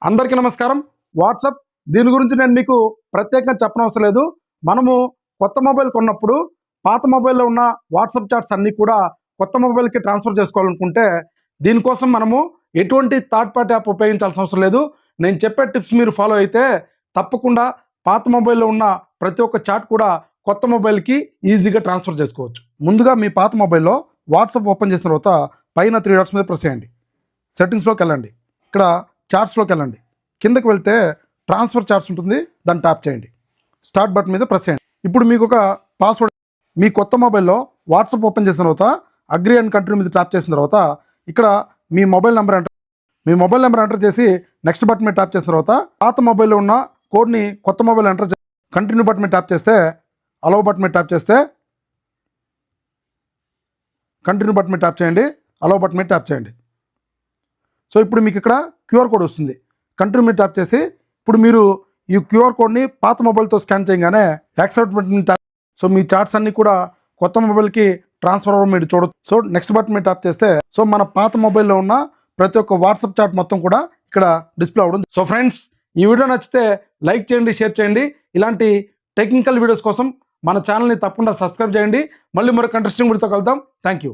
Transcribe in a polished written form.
అందరికీ నమస్కారం. వాట్సాప్ దీని గురించి నేను మీకు ప్రత్యేకంగా చెప్పనవసరం లేదు. మనము కొత్త మొబైల్ కొన్నప్పుడు పాత మొబైల్‌లో ఉన్న వాట్సాప్ చాట్స్ అన్నీ కూడా కొత్త మొబైల్‌కి ట్రాన్స్‌ఫర్ చేసుకోవాలనుకుంటే దీనికోసం మనము ఎటువంటి థర్డ్ పార్టీ యాప్ ఉపయోగించాల్సిన అవసరం లేదు. నేను చెప్పే టిప్స్ మీరు ఫాలో అయితే తప్పకుండా పాత మొబైల్‌లో ఉన్న ప్రతి ఒక్క చాట్ కూడా కొత్త మొబైల్‌కి ఈజీగా ట్రాన్స్‌ఫర్ చేసుకోవచ్చు. ముందుగా మీ పాత మొబైల్‌లో వాట్సాప్ ఓపెన్ చేసిన తర్వాత పైన 3 డాట్స్ మీద ప్రెస్ చేయండి. సెట్టింగ్స్‌లోకెళ్ళండి. ఇక్కడ చాట్స్‌లోకెళ్ళండి. కిందకి వెళ్తే ట్రాన్స్ఫర్ చాట్స్ ఉంటుంది. దాన్ని ట్యాప్ చేయండి. స్టార్ట్ బటన్ మీద ప్రెస్ చేయండి. ఇప్పుడు మీకు ఒక పాస్వర్డ్ మీ కొత్త మొబైల్‌లో వాట్సాప్ ఓపెన్ చేసిన తర్వాత అగ్రీ అండ్ కంటిన్యూ మీద ట్యాప్ చేసిన తర్వాత ఇక్కడ మీ మొబైల్ నెంబర్ ఎంటర్ చేసి నెక్స్ట్ బటన్ మీద ట్యాప్ చేసిన తర్వాత పాత మొబైల్లో ఉన్న కోడ్ని కొత్త మొబైల్ ఎంటర్ చేసి కంటిన్యూ బటన్ మీద ట్యాప్ చేస్తే అలౌ బటన్ మీద ట్యాప్ చేస్తే కంటిన్యూ బటన్ మీద ట్యాప్ చేయండి. అలౌ బటన్ మీద ట్యాప్ చేయండి. సో ఇప్పుడు మీకు ఇక్కడ క్యూఆర్ కోడ్ వస్తుంది. కంటిన్యూ మీద ట్యాప్ చేసి ఇప్పుడు మీరు ఈ క్యూఆర్ కోడ్ని పాత మొబైల్తో స్కాన్ చేయగానే యాక్సెప్ట్ బటన్ ట్యాప్ సో మీ చాట్స్ అన్నీ కూడా కొత్త మొబైల్కి ట్రాన్స్ఫర్ అవ్వడం మీరు చూడొచ్చు. సో నెక్స్ట్ బటన్ మీద ట్యాప్ చేస్తే సో మన పాత మొబైల్లో ఉన్న ప్రతి ఒక్క వాట్సాప్ చాట్ మొత్తం కూడా ఇక్కడ డిస్ప్లే అవ్వడం. సో ఫ్రెండ్స్, ఈ వీడియో నచ్చితే లైక్ చేయండి, షేర్ చేయండి. ఇలాంటి టెక్నికల్ వీడియోస్ కోసం మన ఛానల్ని తప్పకుండా సబ్స్క్రైబ్ చేయండి. మళ్ళీ మరొక ఇంట్రెస్టింగ్ వీడియోతో కలుద్దాం. Thank you.